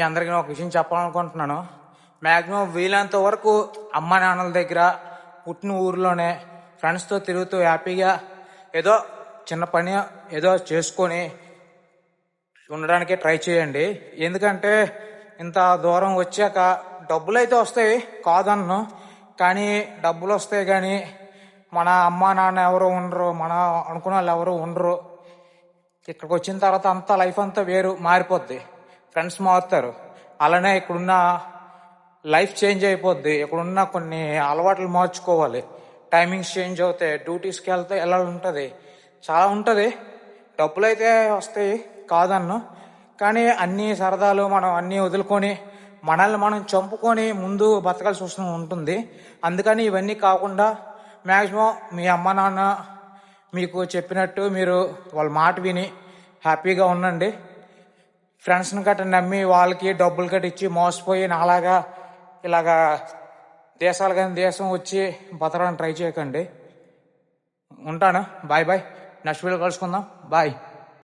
మీ అందరికీ ఒక విషయం చెప్పాలనుకుంటున్నాను. మ్యాక్సిమం వీలైనంత వరకు అమ్మ నాన్నల దగ్గర పుట్టిన ఊరిలోనే ఫ్రెండ్స్తో తిరుగుతూ హ్యాపీగా ఏదో చిన్న పని ఏదో చేసుకొని ఉండడానికి ట్రై చేయండి. ఎందుకంటే ఇంత దూరం వచ్చాక డబ్బులు అయితే వస్తాయి కాదన్ను, కానీ డబ్బులు వస్తాయి కానీ మన అమ్మ నాన్న ఎవరు ఉండరు, మన అనుకున్న వాళ్ళు ఎవరు ఉండరు. ఇక్కడికి వచ్చిన తర్వాత అంతా లైఫ్ అంతా వేరు మారిపోద్ది, ఫ్రెండ్స్ మారుతారు. అలానే ఇక్కడున్న లైఫ్ చేంజ్ అయిపోద్ది. ఇక్కడున్న కొన్ని అలవాట్లు మార్చుకోవాలి, టైమింగ్స్ చేంజ్ అవుతాయి, డ్యూటీస్కి వెళ్తే ఎలా ఉంటుంది, చాలా ఉంటుంది. డబ్బులు అయితే వస్తాయి కాదన్ను, కానీ అన్ని సరదాలు మనం అన్నీ వదులుకొని మనల్ని మనం చంపుకొని ముందు బతకాల్సి వస్తూ ఉంటుంది. అందుకని ఇవన్నీ కాకుండా మ్యాక్సిమం మీ అమ్మ నాన్న మీకు చెప్పినట్టు మీరు వాళ్ళ మాట విని హ్యాపీగా ఉండండి. ఫ్రెండ్స్ని గట్ట నమ్మి వాళ్ళకి డబ్బులు గట్ట ఇచ్చి మోసపోయి నాలాగా ఇలాగా దేశాలు కానీ దేశం వచ్చి బతకడానికి ట్రై చేయకండి. ఉంటాను, బాయ్ బాయ్. నెక్స్ట్ వీడియో కలుసుకుందాం, బాయ్.